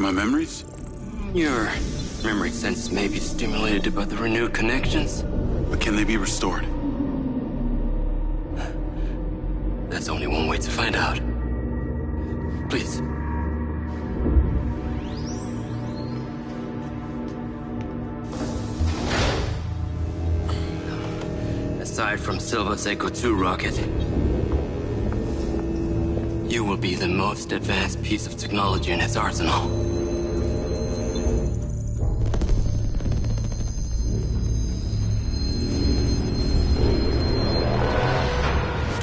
My memories? Your memory sense may be stimulated by the renewed connections. But can they be restored? That's only one way to find out. Please. Aside from Silva's Echo 2 rocket, you will be the most advanced piece of technology in its arsenal.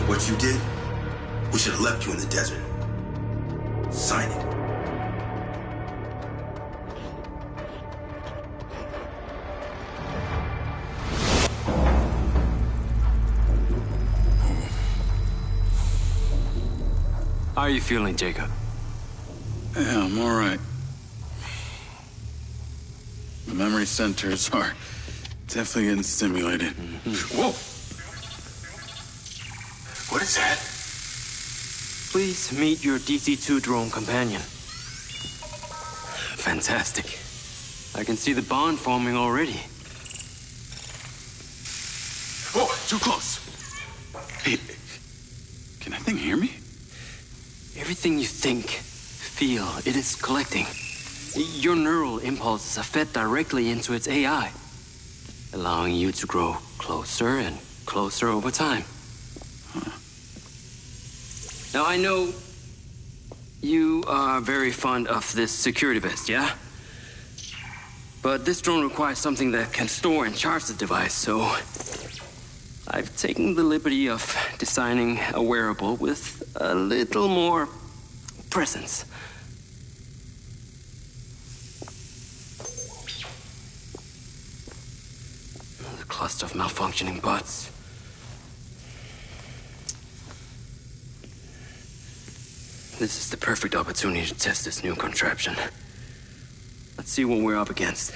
What you did, we should have left you in the desert. Sign it. How are you feeling, Jacob? Yeah, I'm all right. The memory centers are definitely getting stimulated. Whoa! What is that? Please meet your DC-2 drone companion. Fantastic. I can see the bond forming already. Whoa, too close. Hey, can that thing hear me? Everything you think, feel, it is collecting. Your neural impulses are fed directly into its AI, allowing you to grow closer and closer over time. Huh. Now, I know you are very fond of this security vest, yeah? But this drone requires something that can store and charge the device, so I've taken the liberty of designing a wearable with a little more presence. The cluster of malfunctioning bots. This is the perfect opportunity to test this new contraption. Let's see what we're up against.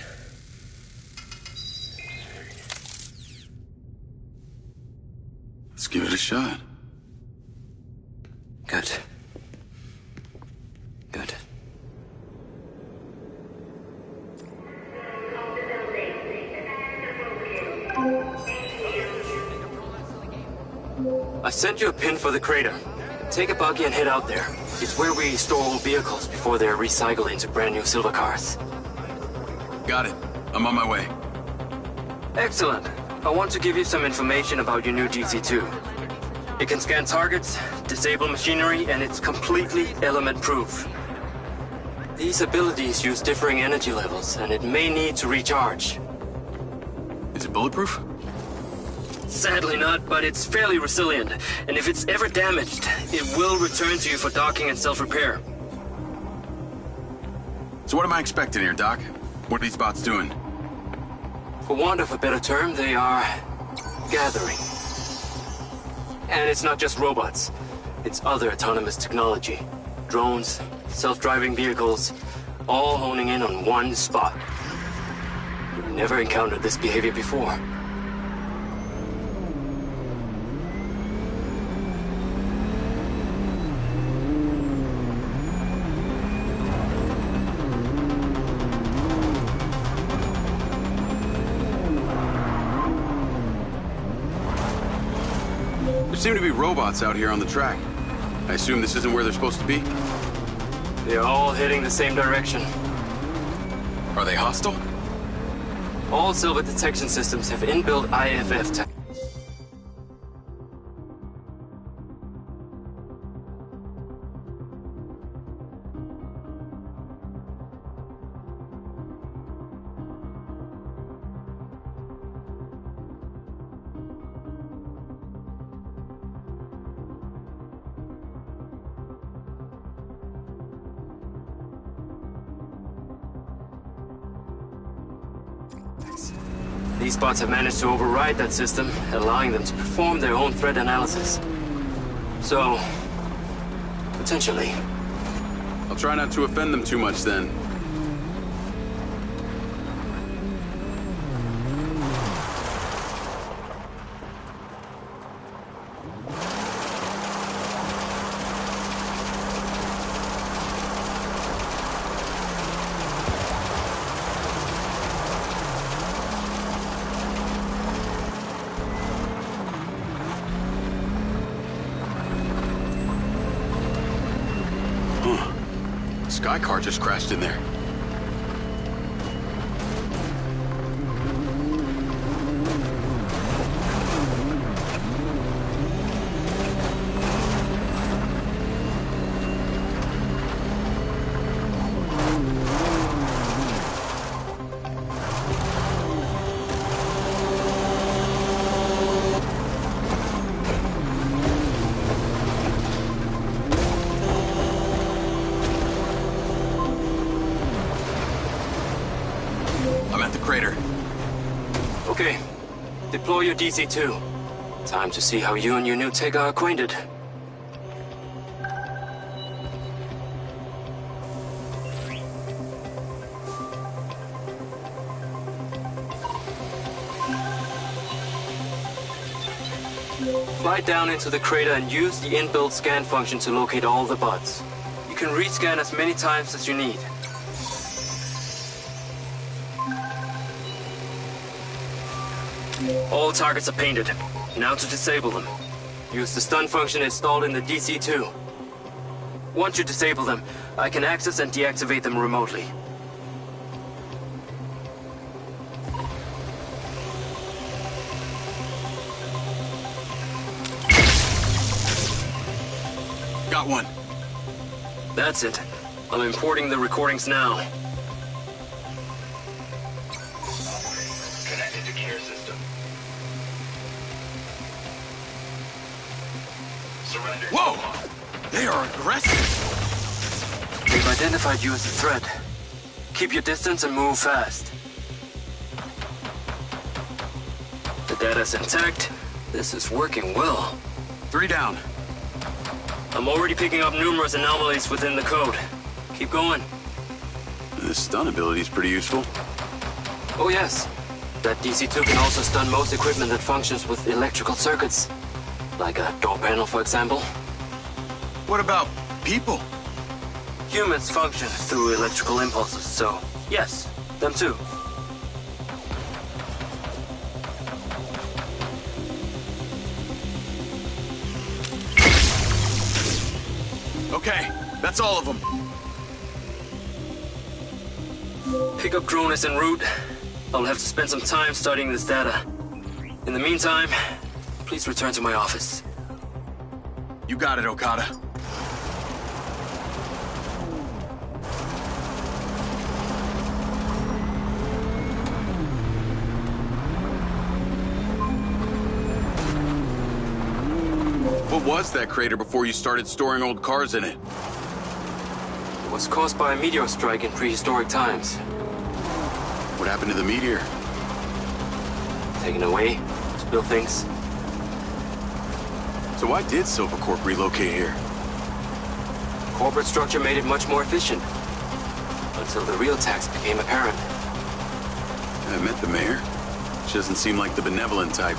Let's give it a shot. Good. Good. I sent you a pin for the crater. Take a buggy and head out there. It's where we store old vehicles before they're recycled into brand new silver cars. Got it. I'm on my way. Excellent. I want to give you some information about your new GC2. It can scan targets, disable machinery, and it's completely element-proof. These abilities use differing energy levels, and it may need to recharge. Is it bulletproof? Sadly not, but it's fairly resilient, and if it's ever damaged, it will return to you for docking and self-repair. So what am I expecting here, Doc? What are these bots doing? For want of a better term, they are gathering. And it's not just robots. It's other autonomous technology. Drones, self-driving vehicles, all honing in on one spot. We've never encountered this behavior before. There seem to be robots out here on the track. I assume this isn't where they're supposed to be? They're all heading the same direction. Are they hostile? All silver detection systems have inbuilt IFF tech. These bots have managed to override that system, allowing them to perform their own threat analysis. So, potentially. I'll try not to offend them too much then. Sky car just crashed in there. I'm at the crater. Okay. Deploy your DC-2. Time to see how you and your new tech are acquainted. Fly down into the crater and use the inbuilt scan function to locate all the buds. You can rescan as many times as you need. All targets are painted. Now to disable them. Use the stun function installed in the DC-2. Once you disable them, I can access and deactivate them remotely. Got one. That's it. I'm importing the recordings now. Connected to care system. Surrender. Whoa! They are aggressive. They've identified you as a threat. Keep your distance and move fast. The data's intact. This is working well. 3 down. I'm already picking up numerous anomalies within the code. Keep going. This stun ability is pretty useful. Oh yes. That DC-2 can also stun most equipment that functions with electrical circuits. Like a door panel, for example. What about people? Humans function through electrical impulses, so yes, them too. Okay, that's all of them. Pickup drone is en route. I'll have to spend some time studying this data. In the meantime, please return to my office. You got it, Okada. What was that crater before you started storing old cars in it? It was caused by a meteor strike in prehistoric times. What happened to the meteor? Taken away to build things. So why did Silvercorp relocate here? Corporate structure made it much more efficient. Until the real tax became apparent. I met the mayor. She doesn't seem like the benevolent type.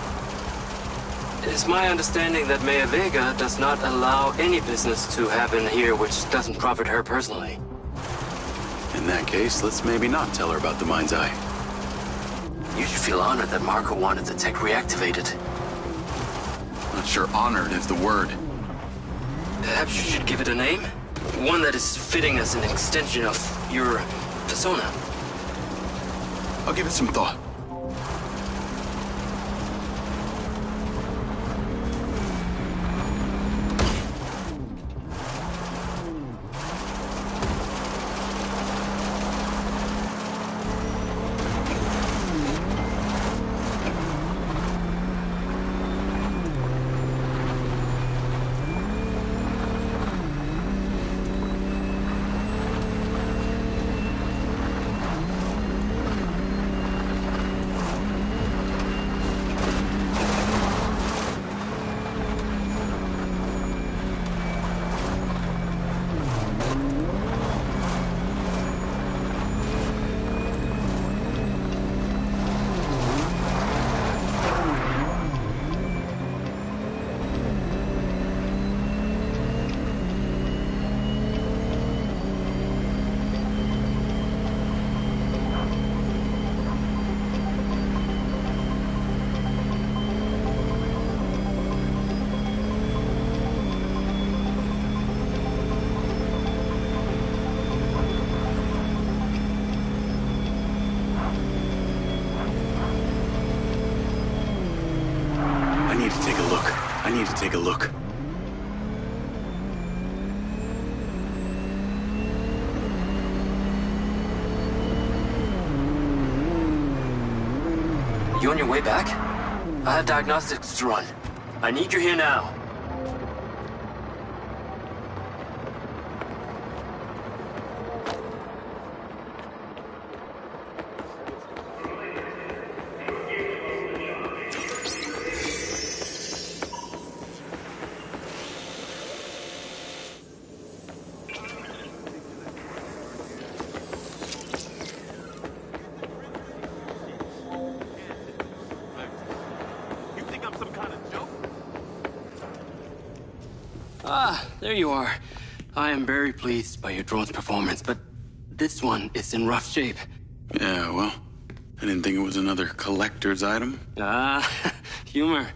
It is my understanding that Mayor Vega does not allow any business to happen here which doesn't profit her personally. In that case, let's maybe not tell her about the Mindseye. You should feel honored that Marco wanted the tech reactivated. Not sure honored is the word. Perhaps you should give it a name? One that is fitting as an extension of your persona. I'll give it some thought. need to take a look. You on your way back? I have diagnostics to run. I need you here now. There you are. I am very pleased by your drone's performance, but this one is in rough shape. Yeah, well, I didn't think it was another collector's item. Humor.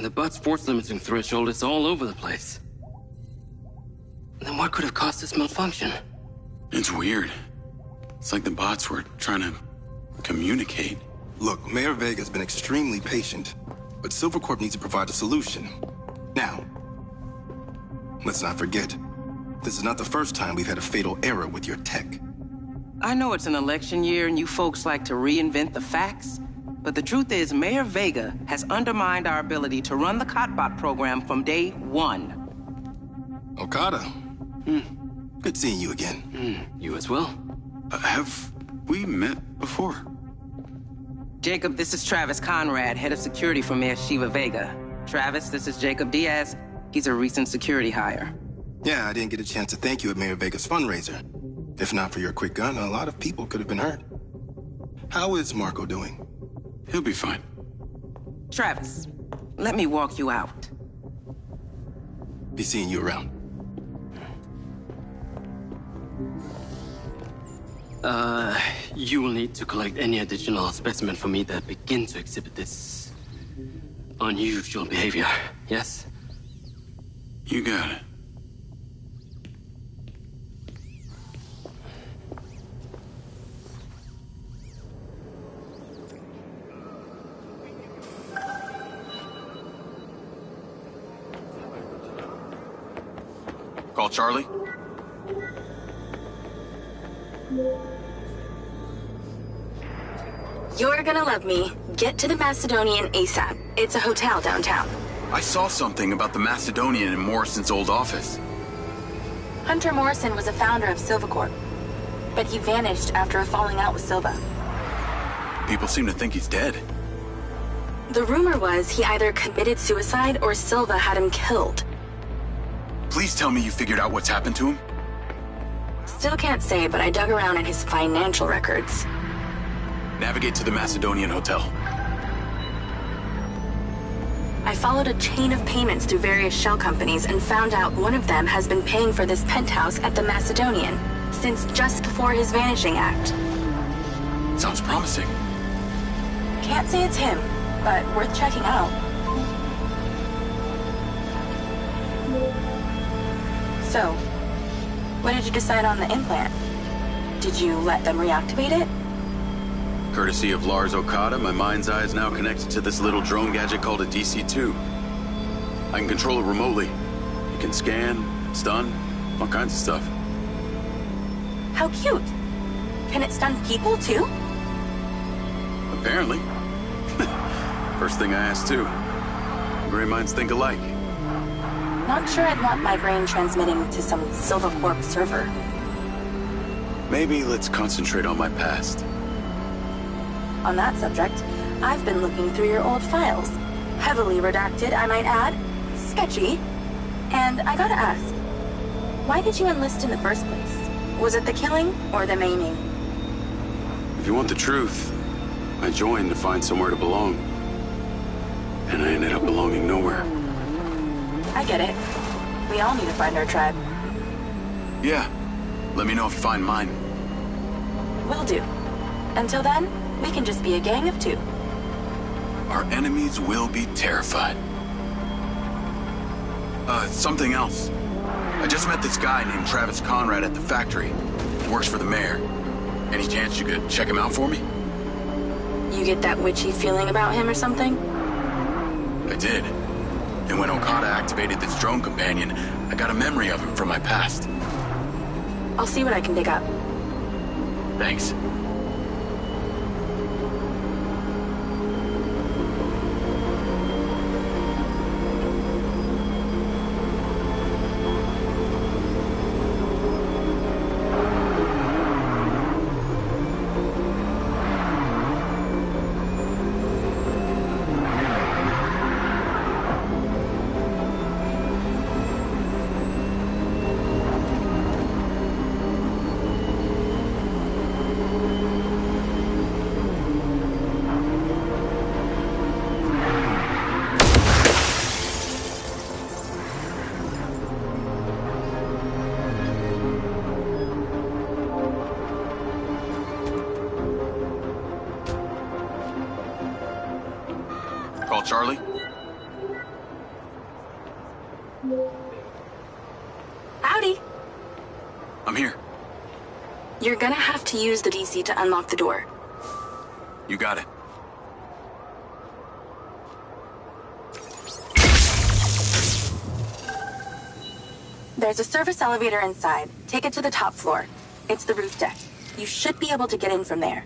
The butt's force limiting threshold is all over the place. Then what could have caused this malfunction? It's weird. It's like the bots were trying to communicate. Look, Mayor Vega's been extremely patient, but Silvercorp needs to provide a solution. Now, let's not forget, this is not the first time we've had a fatal error with your tech. I know it's an election year and you folks like to reinvent the facts, but the truth is Mayor Vega has undermined our ability to run the Cotbot program from day one. Okada. Good seeing you again. You as well. Have we met before? Jacob, this is Travis Conrad, head of security for Mayor Shiva Vega. Travis, this is Jacob Diaz. He's a recent security hire. Yeah, I didn't get a chance to thank you at Mayor Vega's fundraiser. If not for your quick gun, a lot of people could have been hurt. How is Marco doing? He'll be fine. Travis, let me walk you out. Be seeing you around. You will need to collect any additional specimen for me that begin to exhibit this unusual behavior, yes? You got it. Call Charlie. You're gonna love me. Get to the Macedonian ASAP. It's a hotel downtown. I saw something about the Macedonian in Morrison's old office. Hunter Morrison was a founder of Silvercorp, but he vanished after a falling out with Silva. People seem to think he's dead. The rumor was he either committed suicide or Silva had him killed. Please tell me you figured out what's happened to him. Still can't say, but I dug around in his financial records. Navigate to the Macedonian Hotel. I followed a chain of payments through various shell companies and found out one of them has been paying for this penthouse at the Macedonian since just before his vanishing act. Sounds promising. Can't say it's him, but worth checking out. So, what did you decide on the implant? Did you let them reactivate it? Courtesy of Lars Okada, my Mindseye is now connected to this little drone gadget called a DC-2. I can control it remotely. It can scan, stun, all kinds of stuff. How cute. Can it stun people too? Apparently. First thing I asked too. Gray minds think alike. Not sure I'd want my brain transmitting to some Silvercorp server. Maybe let's concentrate on my past. On that subject, I've been looking through your old files. Heavily redacted, I might add. Sketchy. And I gotta ask, why did you enlist in the first place? Was it the killing or the maiming? If you want the truth, I joined to find somewhere to belong. And I ended up belonging nowhere. I get it. We all need to find our tribe. Yeah. Let me know if you find mine. Will do. Until then, we can just be a gang of two. Our enemies will be terrified. Something else. I just met this guy named Travis Conrad at the factory. He works for the mayor. Any chance you could check him out for me? You get that witchy feeling about him or something? I did. And when Okada activated this drone companion, I got a memory of him from my past. I'll see what I can dig up. Thanks. Call Charlie? Howdy. I'm here. You're gonna have to use the DC to unlock the door. You got it. There's a service elevator inside. Take it to the top floor. It's the roof deck. You should be able to get in from there.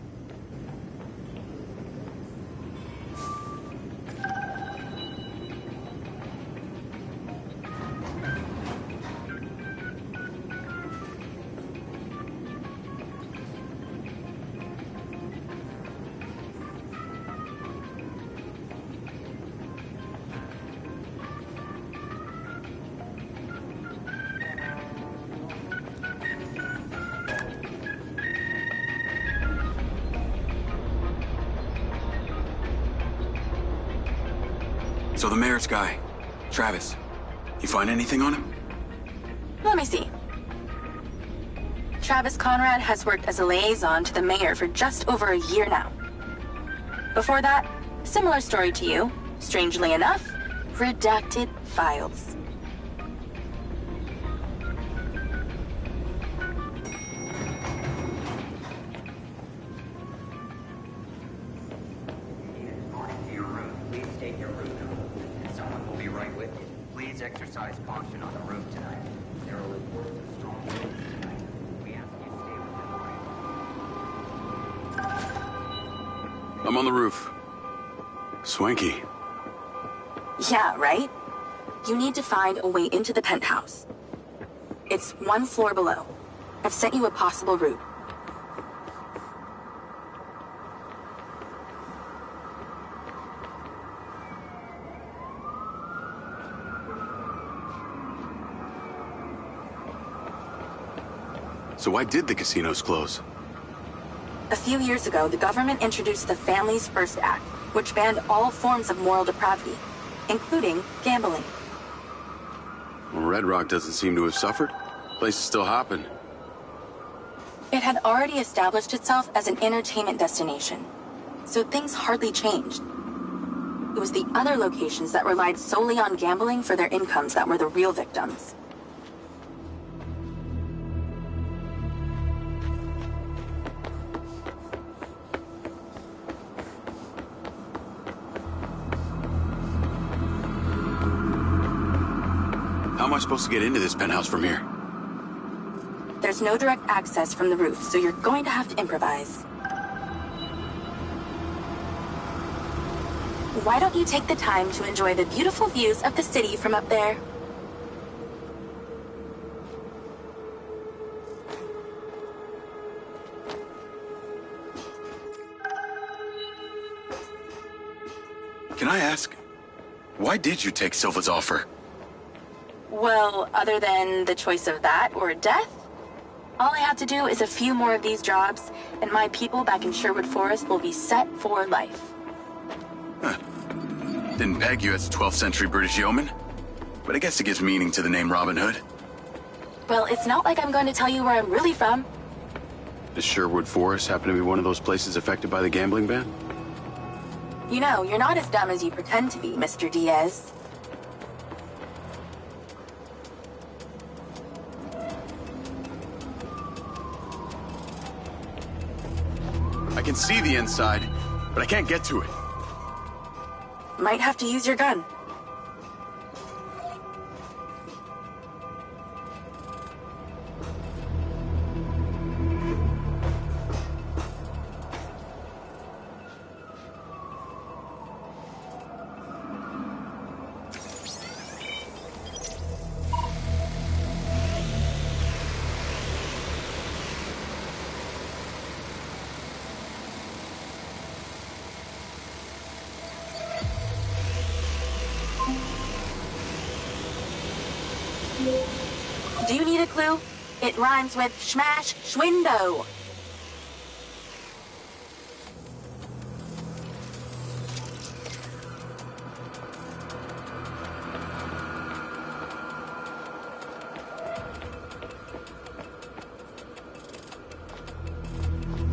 So the mayor's guy, Travis, you find anything on him? Let me see. Travis Conrad has worked as a liaison to the mayor for just over a year now. Before that, similar story to you. Strangely enough, redacted files. Exercise caution on the roof tonight. There are reports of strong winds tonight. We ask you stay within the I'm on the roof. Swanky. Yeah, right? You need to find a way into the penthouse. It's one floor below. I've sent you a possible route. So why did the casinos close? A few years ago, the government introduced the Families First Act, which banned all forms of moral depravity, including gambling. Well, Red Rock doesn't seem to have suffered. Place is still hopping. It had already established itself as an entertainment destination, so things hardly changed. It was the other locations that relied solely on gambling for their incomes that were the real victims. How am I supposed to get into this penthouse from here? There's no direct access from the roof, so you're going to have to improvise. Why don't you take the time to enjoy the beautiful views of the city from up there? Can I ask, why did you take Silva's offer? Well, other than the choice of that or death, all I have to do is a few more of these jobs, and my people back in Sherwood Forest will be set for life. Huh. Didn't peg you as a 12th century British yeoman, but I guess it gives meaning to the name Robin Hood. Well, it's not like I'm going to tell you where I'm really from. Does Sherwood Forest happen to be one of those places affected by the gambling ban? You know, you're not as dumb as you pretend to be, Mr. Diaz. I can see the inside, but but I can't get to it. Might have to use your gun. Do you need a clue? It rhymes with smash schwindo.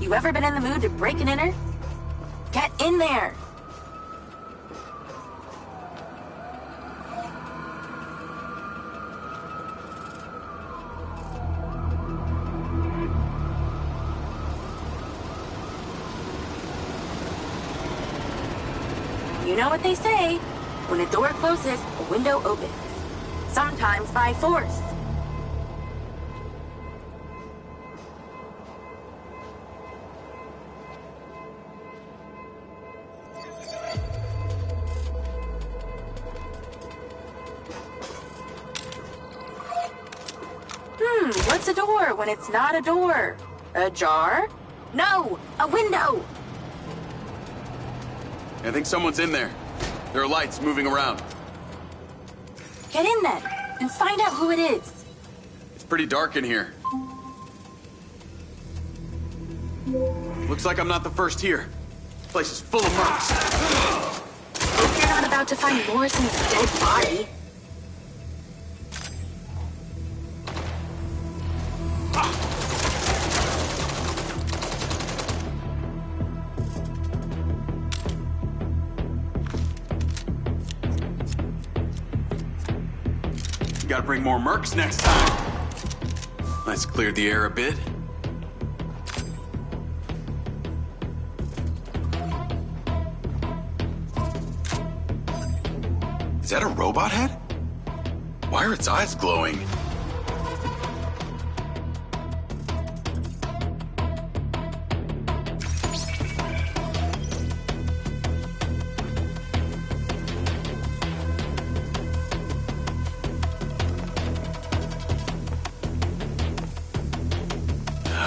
You ever been in the mood to break an inner? Get in there! You know what they say. When a door closes, a window opens. Sometimes by force. What's a door when it's not a door? A jar? No, a window! I think someone's in there. There are lights moving around. Get in then, and find out who it is. It's pretty dark in here. Looks like I'm not the first here. This place is full of mercs. Hope you're not about to find Morrison's dead body. Gotta bring more mercs next time. Let's clear the air a bit. Is that a robot head? Why are its eyes glowing?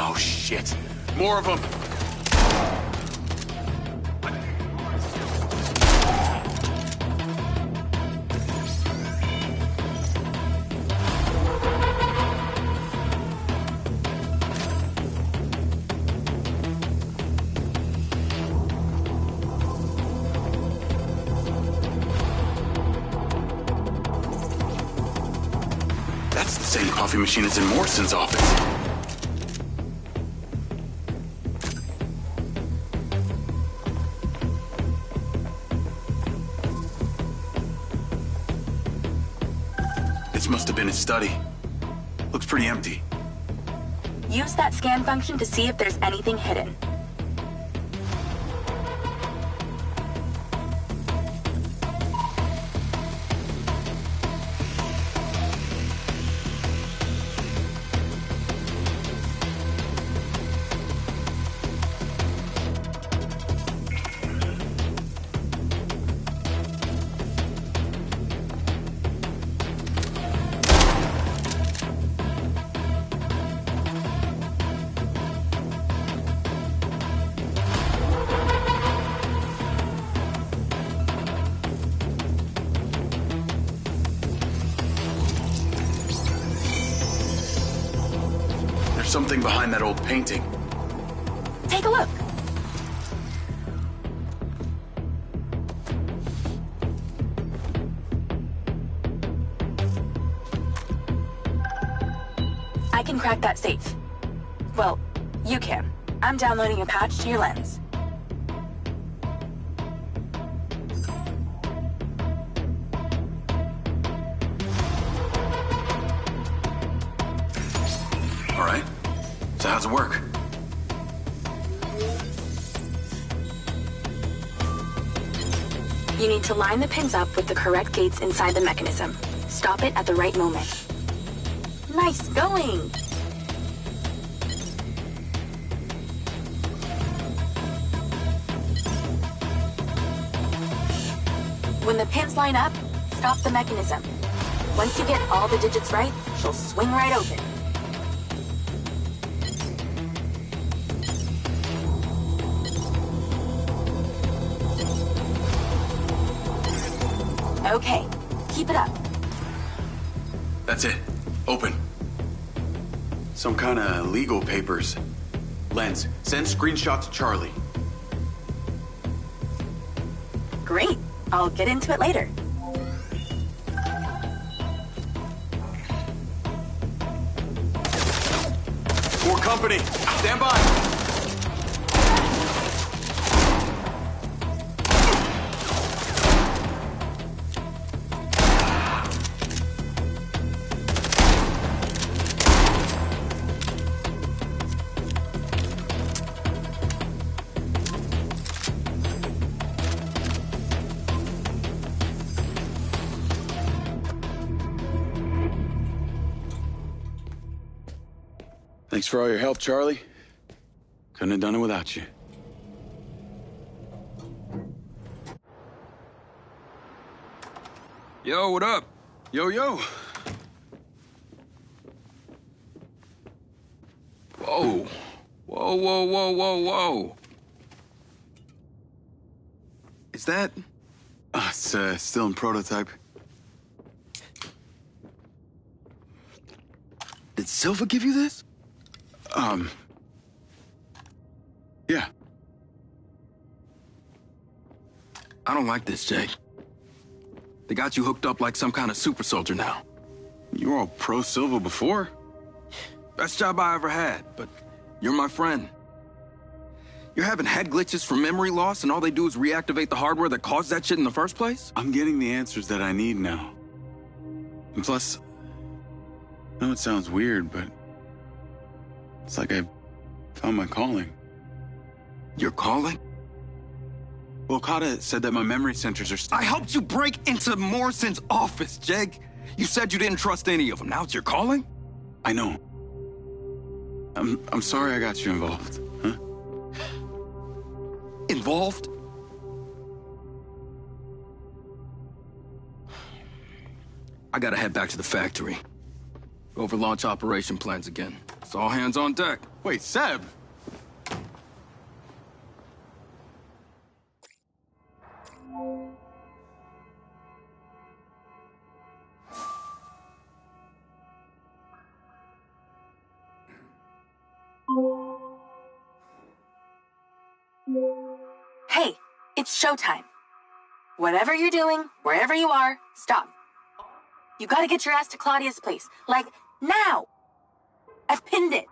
Oh, shit. More of them. That's the same coffee machine as in Morrison's office. This must have been his study. Looks pretty empty. Use that scan function to see if there's anything hidden. There's something behind that old painting. Take a look. I can crack that safe. Well, you can. I'm downloading a patch to your lens. All right. So how's it work? You need to line the pins up with the correct gates inside the mechanism. Stop it at the right moment. Nice going! When the pins line up, stop the mechanism. Once you get all the digits right, she'll swing right open. Okay, keep it up. That's it. Open. Some kind of legal papers. Lens, send screenshot to Charlie. Great. I'll get into it later. For company. Stand by. Thanks for all your help, Charlie. Couldn't have done it without you. Yo, what up? Yo. Whoa. Whoa. Is that... It's still in prototype. Did Silva give you this? Yeah. I don't like this, Jake. They got you hooked up like some kind of super soldier now. You were all pro-Silva before. Best job I ever had, but you're my friend. You're having head glitches from memory loss, and all they do is reactivate the hardware that caused that shit in the first place? I'm getting the answers that I need now. And plus, I know it sounds weird, but it's like I found my calling. Your calling? Well, Okada said that my memory centers are I helped you break into Morrison's office, Jake. You said you didn't trust any of them. Now it's your calling? I know. I'm sorry I got you involved, huh? Involved? I gotta head back to the factory. Go over launch operation plans again. It's all hands on deck. Wait, Seb! Hey, it's showtime. Whatever you're doing, wherever you are, stop. You gotta get your ass to Claudia's place. Like, now! I've pinned it.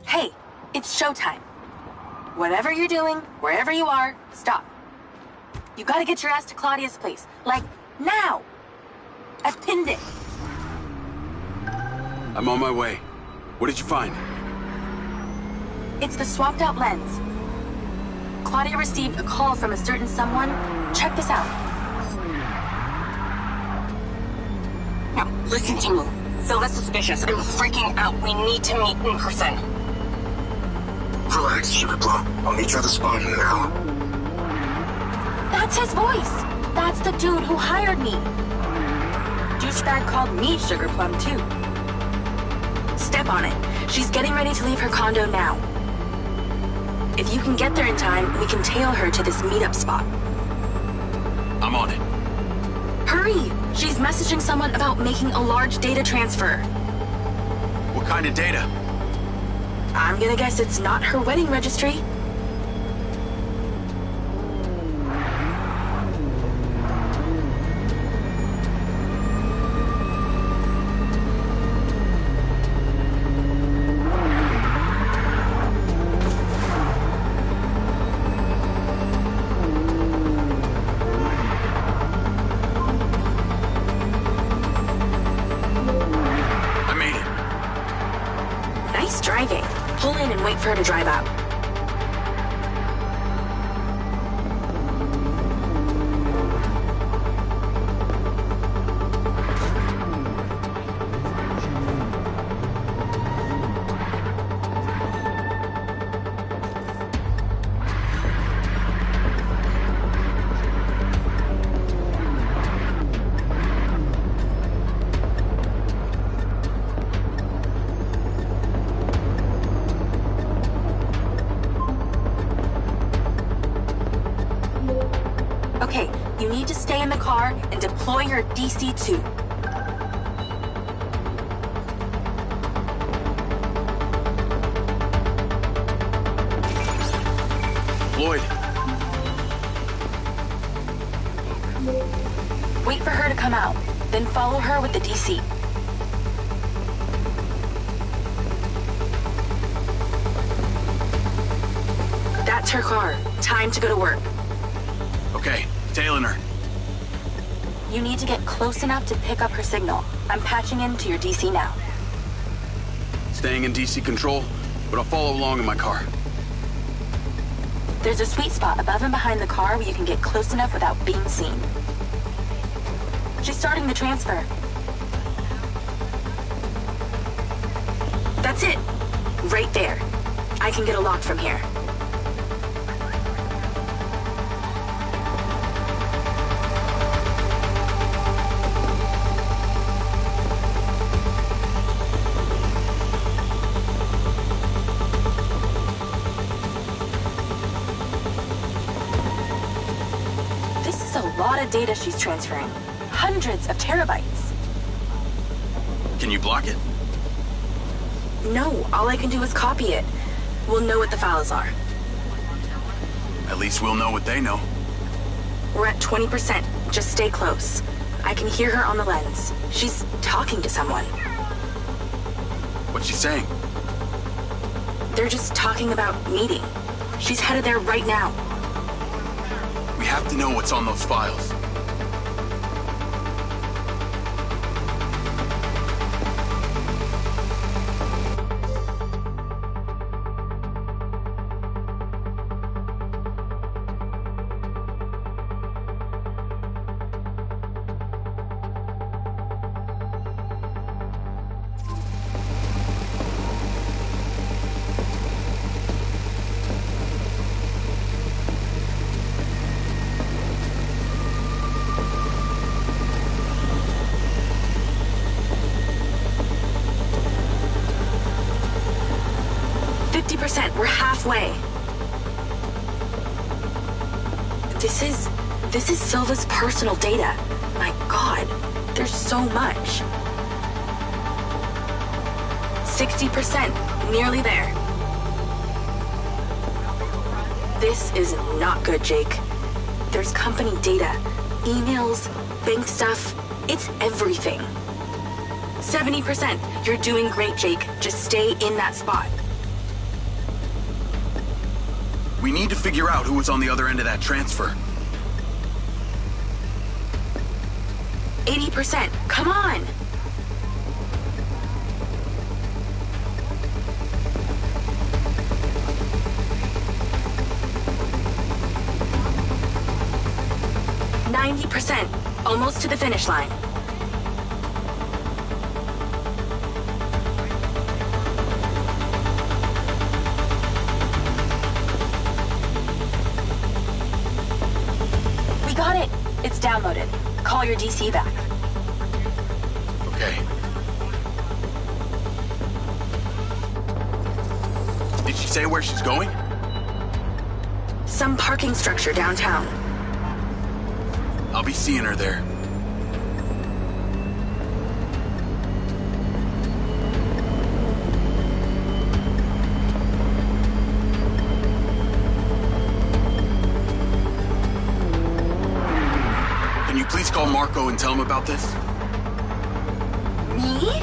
Hey, it's showtime. Whatever you're doing, wherever you are, stop. You gotta get your ass to Claudia's place. Like, now! I've pinned it. I'm on my way. What did you find? It's the swapped out lens. Claudia received a call from a certain someone. Check this out. Now, listen to me. Phil is suspicious. I'm freaking out. We need to meet in person. Relax, Sugar Plum. I'll meet you at the spot in an hour. That's his voice. That's the dude who hired me. Douchebag called me Sugar Plum, too. Step on it. She's getting ready to leave her condo now. If you can get there in time, we can tail her to this meetup spot. I'm on it. Hurry! She's messaging someone about making a large data transfer. What kind of data? I'm gonna guess it's not her wedding registry. Pull in and wait for her to drive out. Okay, you need to stay in the car and deploy your DC-2. Lloyd. Wait for her to come out, then follow her with the DC. That's her car. Time to go to work. Okay, tailing her. You need to get close enough to pick up her signal. I'm patching into your DC now. Staying in DC control, but I'll follow along in my car. There's a sweet spot above and behind the car where you can get close enough without being seen. She's starting the transfer. That's it. Right there. I can get a lock from here. of data she's transferring. Hundreds of terabytes. Can you block it? No, all I can do is copy it. We'll know what the files are. At least we'll know what they know. We're at 20%. Just stay close. I can hear her on the lens. She's talking to someone. What's she saying? They're just talking about meeting. She's headed there right now. We have to know what's on those files. We're halfway. This is Silva's personal data. My God, there's so much. 60%, nearly there. This is not good, Jake. There's company data, emails, bank stuff. It's everything. 70%. You're doing great, Jake. Just stay in that spot. We need to figure out who was on the other end of that transfer. 80%. Come on! %. Almost to the finish line. We got it! It's downloaded. Call your DC back. Okay. Did she say where she's going? Some parking structure downtown. I'll be seeing her there. Can you please call Marco and tell him about this? Me?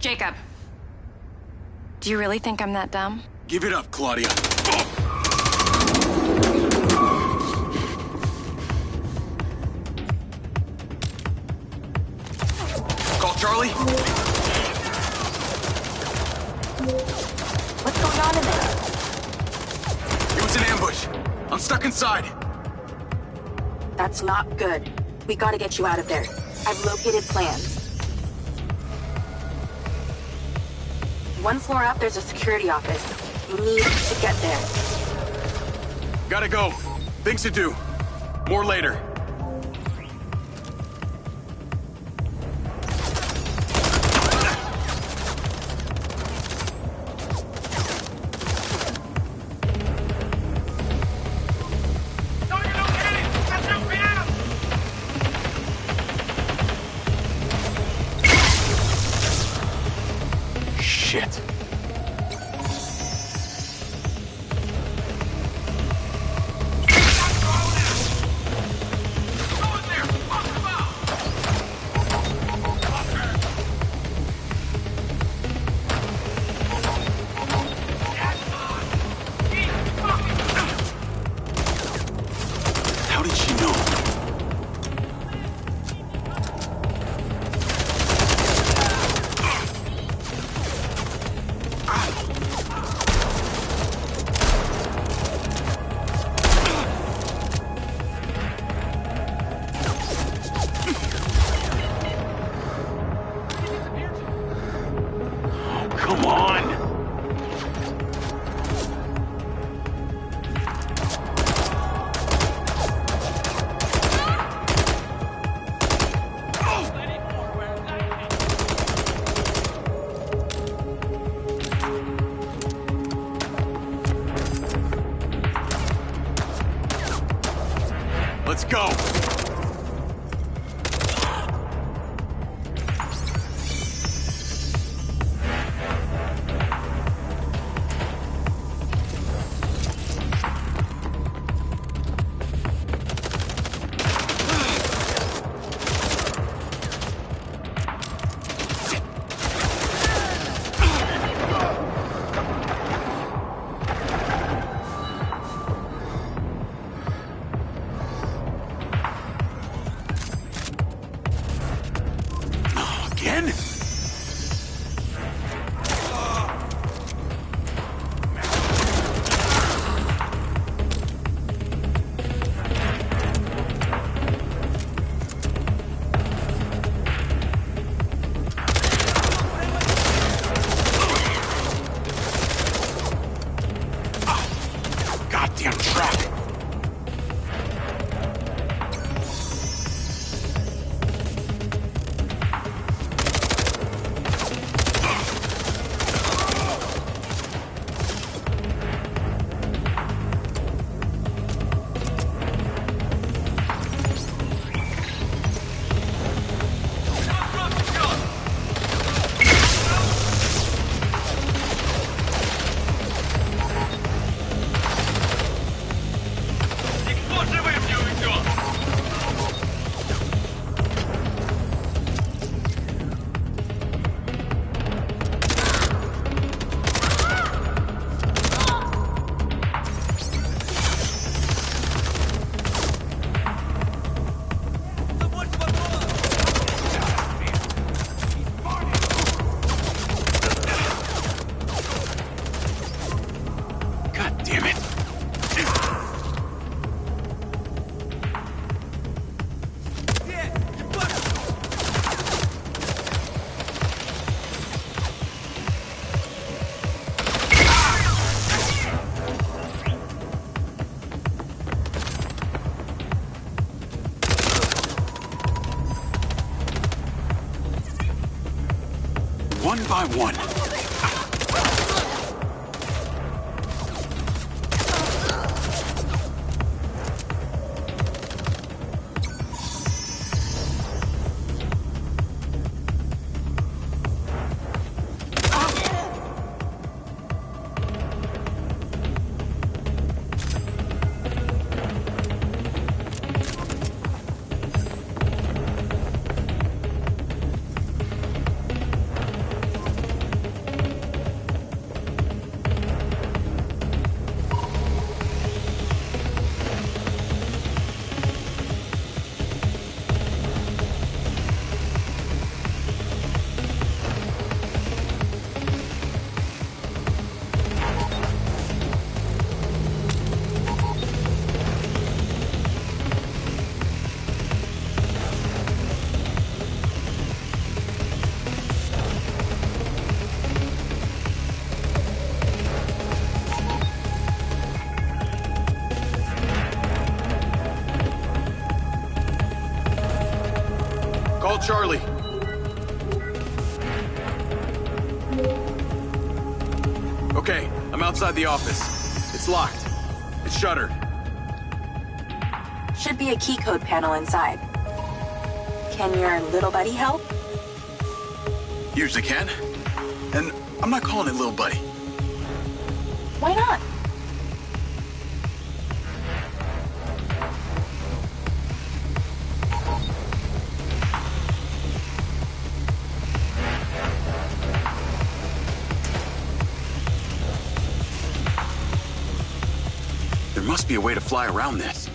Jacob. Do you really think I'm that dumb? Give it up, Claudia. Call Charlie. What's going on in there? It was an ambush. I'm stuck inside. That's not good. We gotta get you out of there. I've located plans. One floor up, there's a security office. You need to get there. Gotta go. Things to do. More later. Shit. one by one. Call Charlie. Okay, I'm outside the office. It's locked. It's shuttered. Should be a key code panel inside. Can your little buddy help? Usually can. And I'm not calling it little buddy. Why not? There must be a way to fly around this.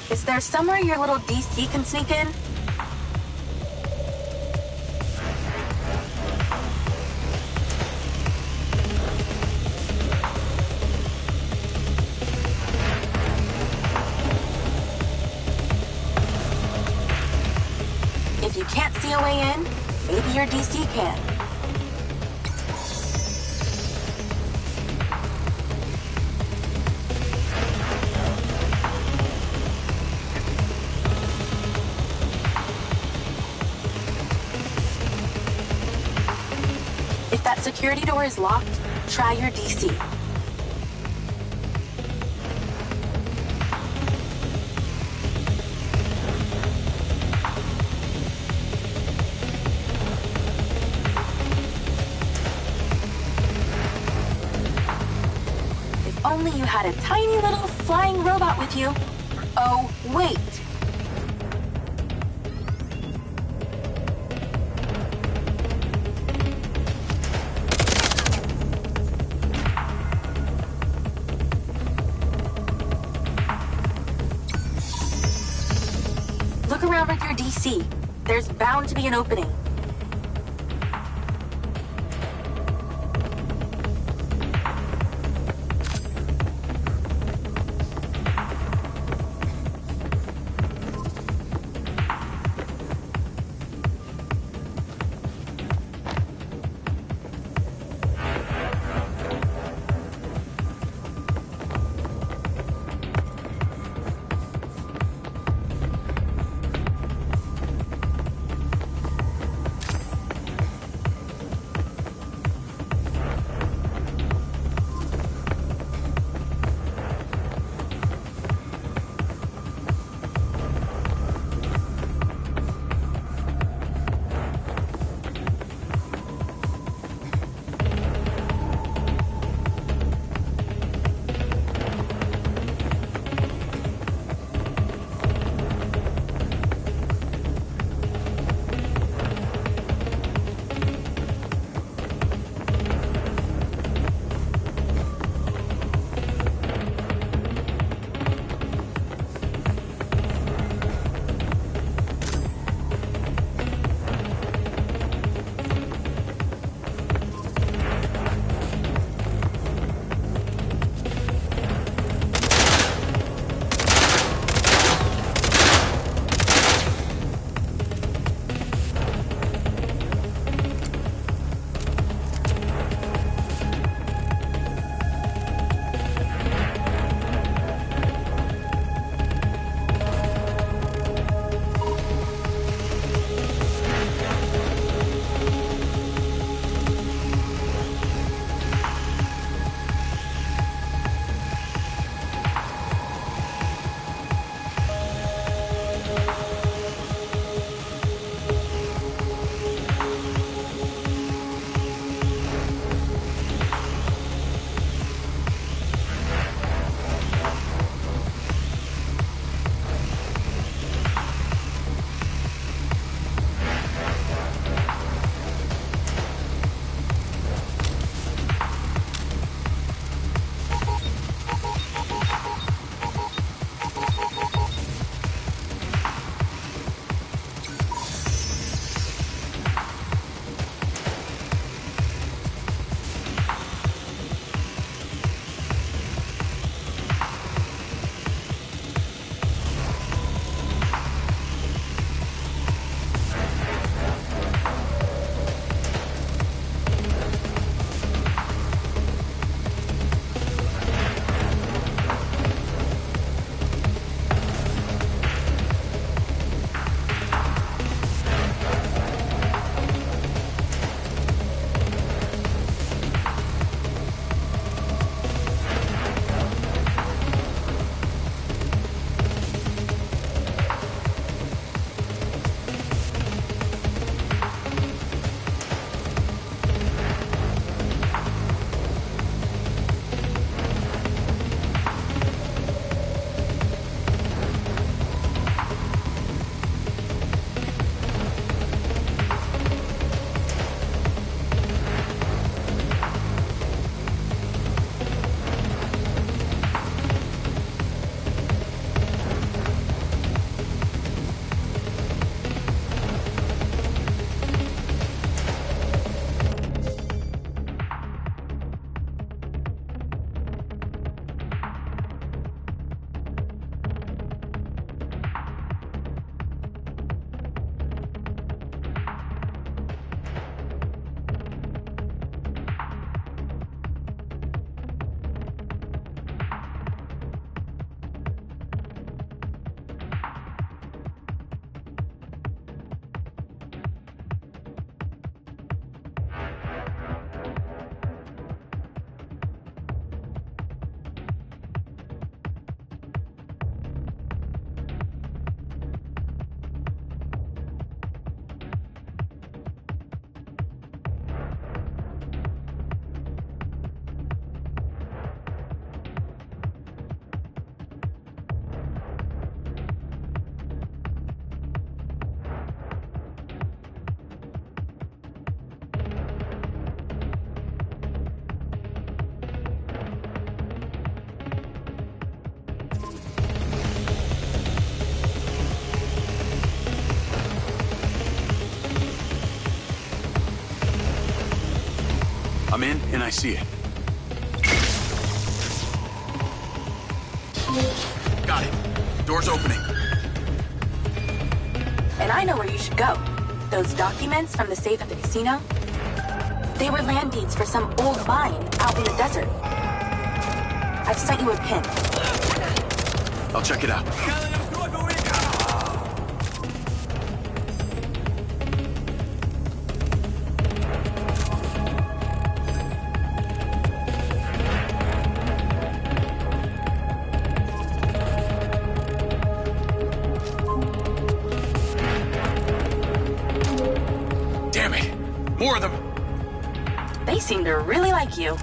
Is there somewhere your little DC can sneak in? If you can't see a way in, maybe your DC can. If that security door is locked, try your DC. If only you had a tiny little flying robot with you. Oh, wait. Look around with your DC. There's bound to be an opening. I'm in, and I see it. Got it. Door's opening. And I know where you should go. Those documents from the safe at the casino, they were land deeds for some old mine out in the desert. I've sent you a pin. I'll check it out. Damn it! More of them! They seem to really like you.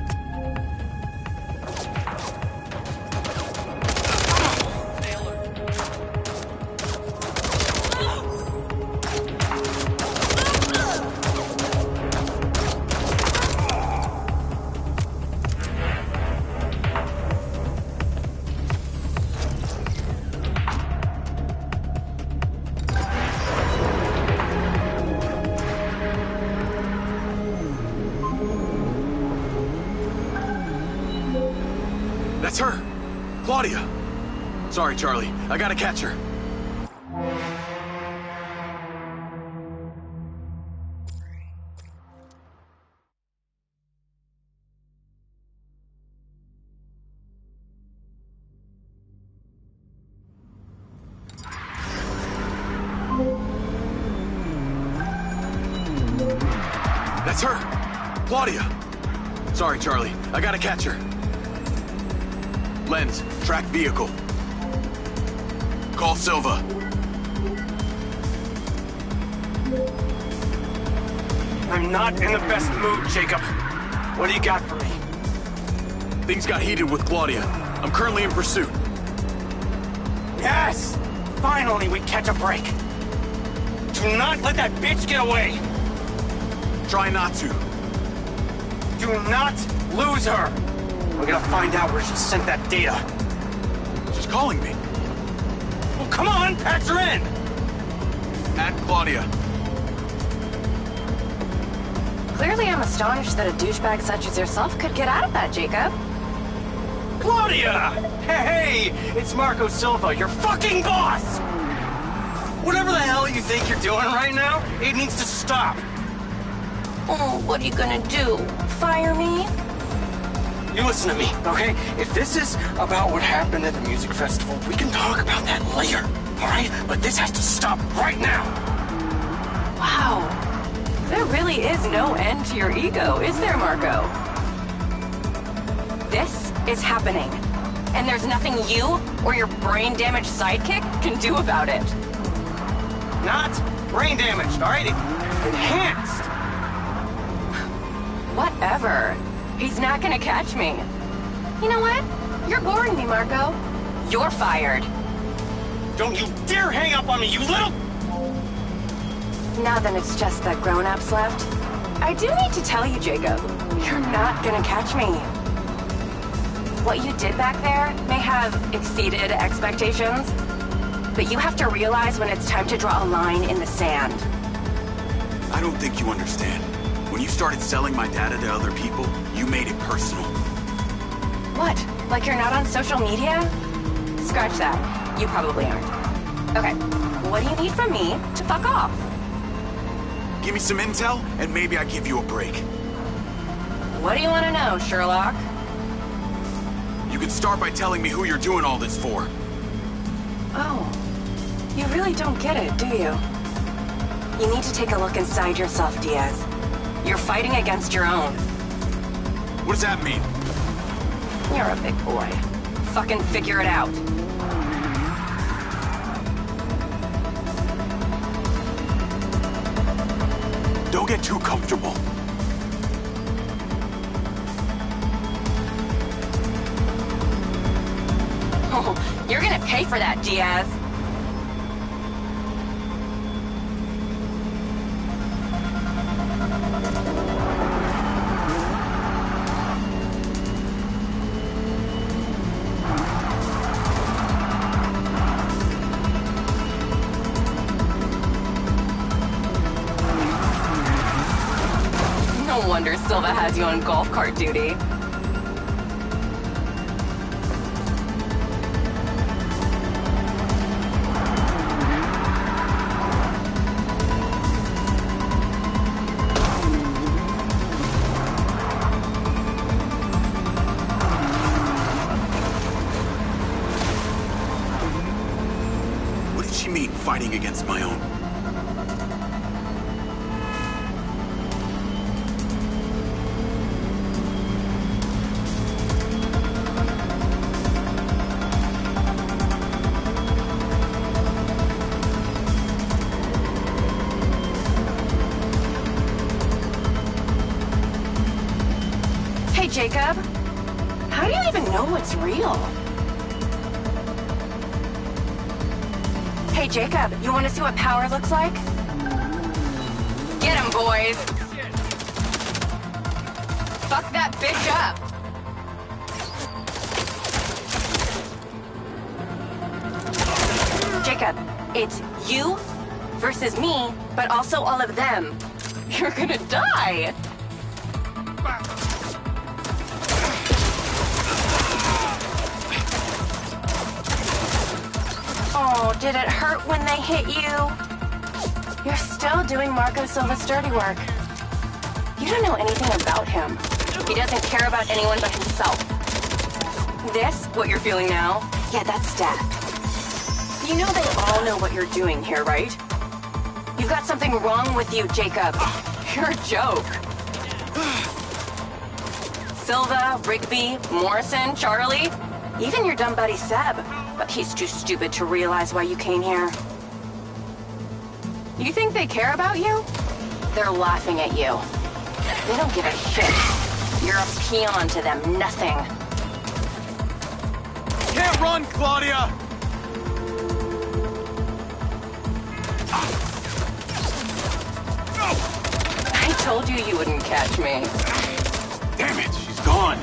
That's her! Claudia! Sorry, Charlie. I gotta catch her. That's her! Claudia! Sorry, Charlie. I gotta catch her. Lens, track vehicle. Call Silva. I'm not in the best mood, Jacob. What do you got for me? Things got heated with Claudia. I'm currently in pursuit. Yes! Finally, we catch a break. Do not let that bitch get away! Try not to. Do not lose her! We're gonna find out where she sent that data. She's calling me. Well, come on, patch her in! At Claudia. Clearly, I'm astonished that a douchebag such as yourself could get out of that, Jacob. Claudia! Hey, it's Marco Silva, your fucking boss! Whatever the hell you think you're doing right now, it needs to stop. Oh, what are you gonna do? Fire me? You listen to me, okay? If this is about what happened at the music festival, we can talk about that later, all right? But this has to stop right now. Wow. There really is no end to your ego, is there, Marco? This is happening. And there's nothing you or your brain-damaged sidekick can do about it. Not brain damaged, all right? Enhanced. Whatever. He's not gonna catch me. You know what? You're boring me, Marco. You're fired. Don't you dare hang up on me, you little... Now then it's just the grown-ups left. I do need to tell you, Jacob, you're not gonna catch me. What you did back there may have exceeded expectations, but you have to realize when it's time to draw a line in the sand. I don't think you understand. When you started selling my data to other people, you made it personal. What? Like you're not on social media? Scratch that. You probably aren't. Okay, what do you need from me to fuck off? Give me some intel, and maybe I give you a break. What do you want to know, Sherlock? You can start by telling me who you're doing all this for. Oh, you really don't get it, do you? You need to take a look inside yourself, Diaz. You're fighting against your own. What does that mean? You're a big boy. Fucking figure it out. Don't get too comfortable. Oh, you're gonna pay for that, Diaz. wonder Silva has you on golf cart duty. What did she mean, fighting against my own? Hey, Jacob. How do you even know what's real? Hey, Jacob, you want to see what power looks like? Get him, boys! Fuck that bitch up! Jacob, it's you versus me, but also all of them. You're gonna die! Oh, did it hurt when they hit you? You're still doing Marco Silva's dirty work. You don't know anything about him. He doesn't care about anyone but himself. This, what you're feeling now, yeah, that's death. You know they all know what you're doing here, right? You've got something wrong with you, Jacob. You're a joke. Silva, Rigby, Morrison, Charlie, even your dumb buddy Seb. But he's too stupid to realize why you came here. You think they care about you? They're laughing at you. They don't give a shit. You're a peon to them, nothing. Can't run, Claudia! I told you you wouldn't catch me. Damn it, she's gone.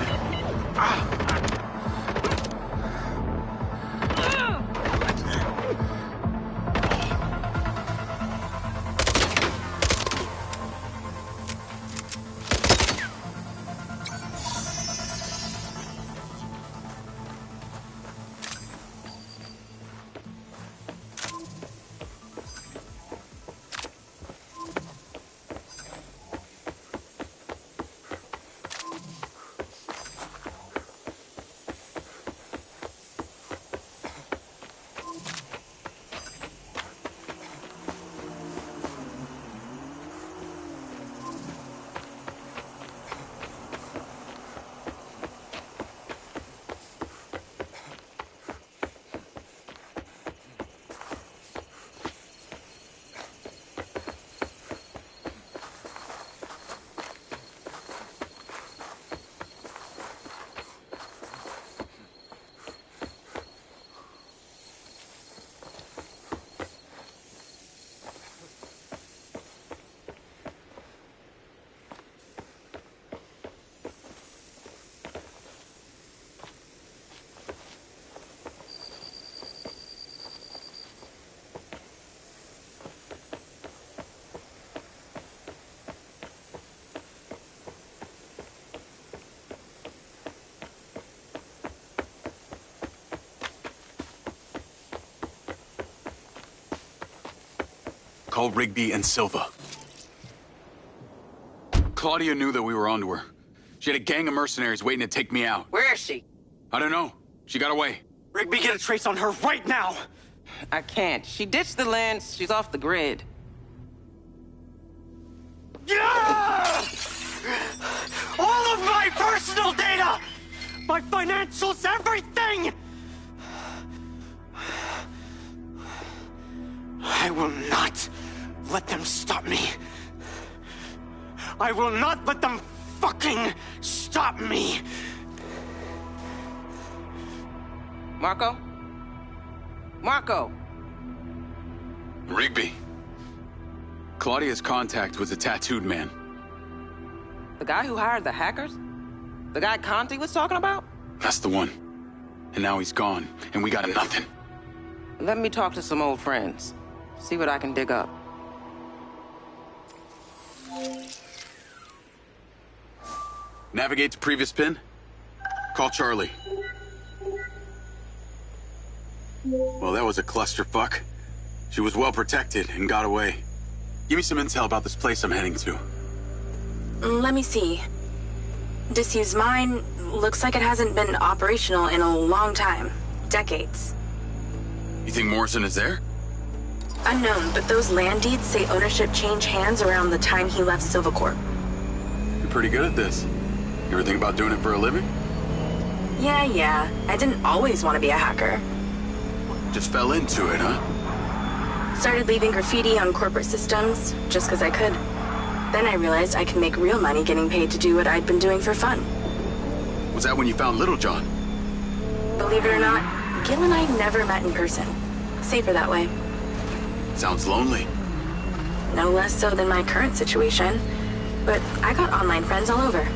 Call Rigby and Silva. Claudia knew that we were onto her. She had a gang of mercenaries waiting to take me out. Where is she? I don't know. She got away. Rigby, get a trace on her right now! I can't. She ditched the land. She's off the grid. Yeah! All of my personal data! My financials, everything! I will not let them stop me. I will not let them fucking stop me. Marco? Marco! Rigby. Claudia's contact was a tattooed man. The guy who hired the hackers? The guy Conti was talking about? That's the one. And now he's gone, and we got nothing. Let me talk to some old friends. See what I can dig up. Navigate to previous pin. Call Charlie. Well, that was a clusterfuck. She was well protected and got away. Give me some intel about this place I'm heading to. Let me see. Disused mine looks like it hasn't been operational in a long time. Decades. You think Morrison is there? Unknown, but those land deeds say ownership changed hands around the time he left Silvercorp. You're pretty good at this. You ever think about doing it for a living? Yeah. I didn't always want to be a hacker. Just fell into it, huh? Started leaving graffiti on corporate systems, just because I could. Then I realized I could make real money getting paid to do what I'd been doing for fun. Was that when you found Little John? Believe it or not, Gil and I never met in person. Safer that way. Sounds lonely. No less so than my current situation. But I got online friends all over.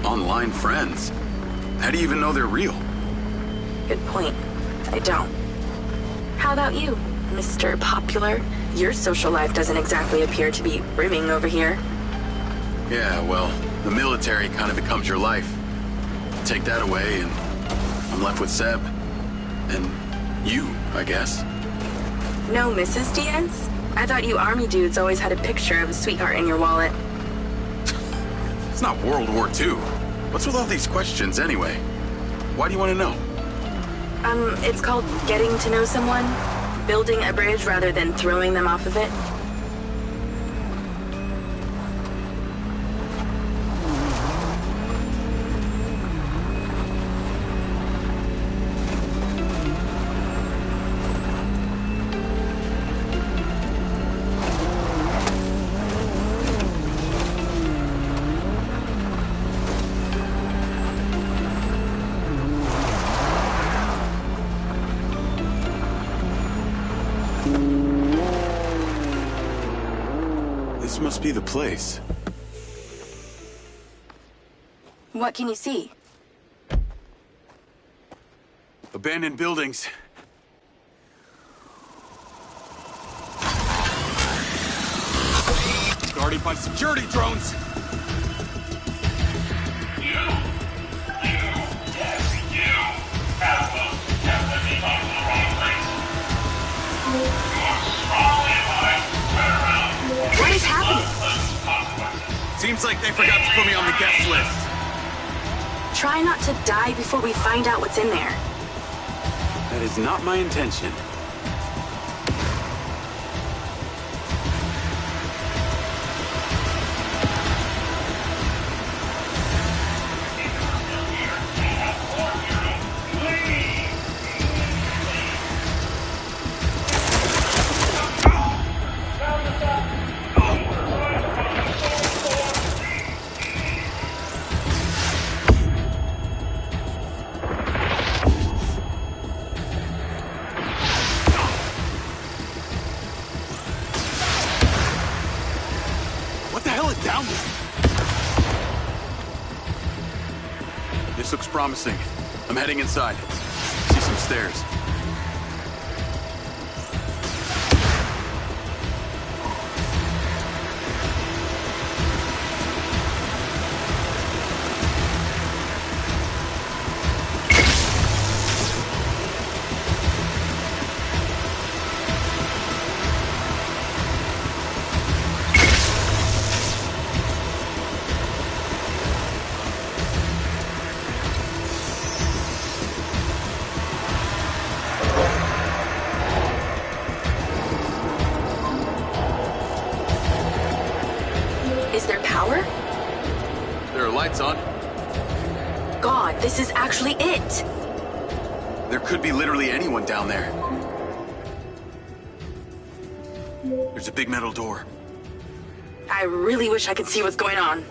Online friends? How do you even know they're real? Good point. I don't. How about you, Mr. Popular? Your social life doesn't exactly appear to be brimming over here. Yeah, well, the military kind of becomes your life. Take that away and I'm left with Seb. And you, I guess. No Mrs. Diaz? I thought you army dudes always had a picture of a sweetheart in your wallet. It's not World War II. What's with all these questions anyway? Why do you want to know? It's called getting to know someone. Building a bridge rather than throwing them off of it. This must be the place. What can you see? Abandoned buildings. Guarded by security drones. What is happening? Seems like they forgot to put me on the guest list. Try not to die before we find out what's in there. That is not my intention. This looks promising. I'm heading inside. See some stairs. Is there power? There are lights on. God, this is actually it! There could be literally anyone down there. There's a big metal door. I really wish I could see what's going on.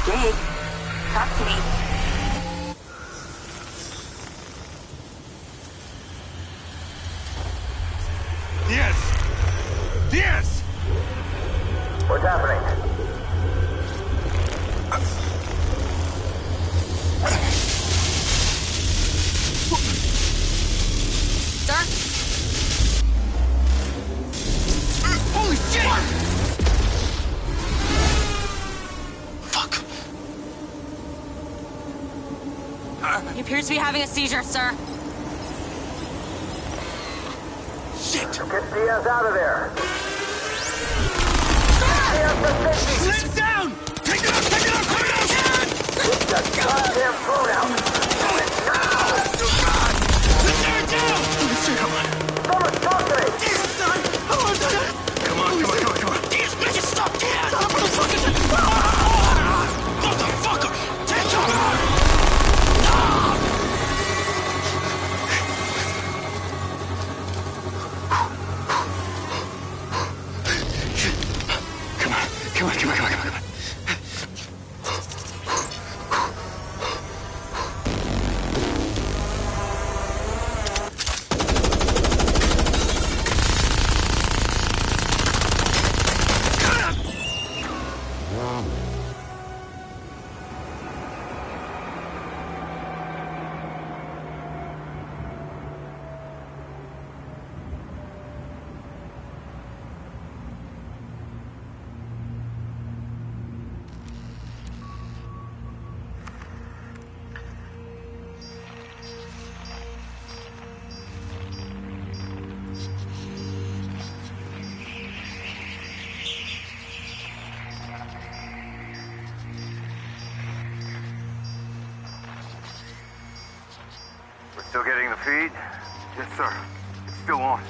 Jake, talk to me. He appears to be having a seizure, sir. Shit! Get Diaz out of there. Sit down! Take it out! Take it out! Take it out! Get the goddamn phone out. Do it now! Let's tear it down! Come on. Someone talk to me! Jesus, son! Come on. These bitches stop dead! Motherfucker! Take cover! Come on. Still getting the feed? Yes, sir. It's still on.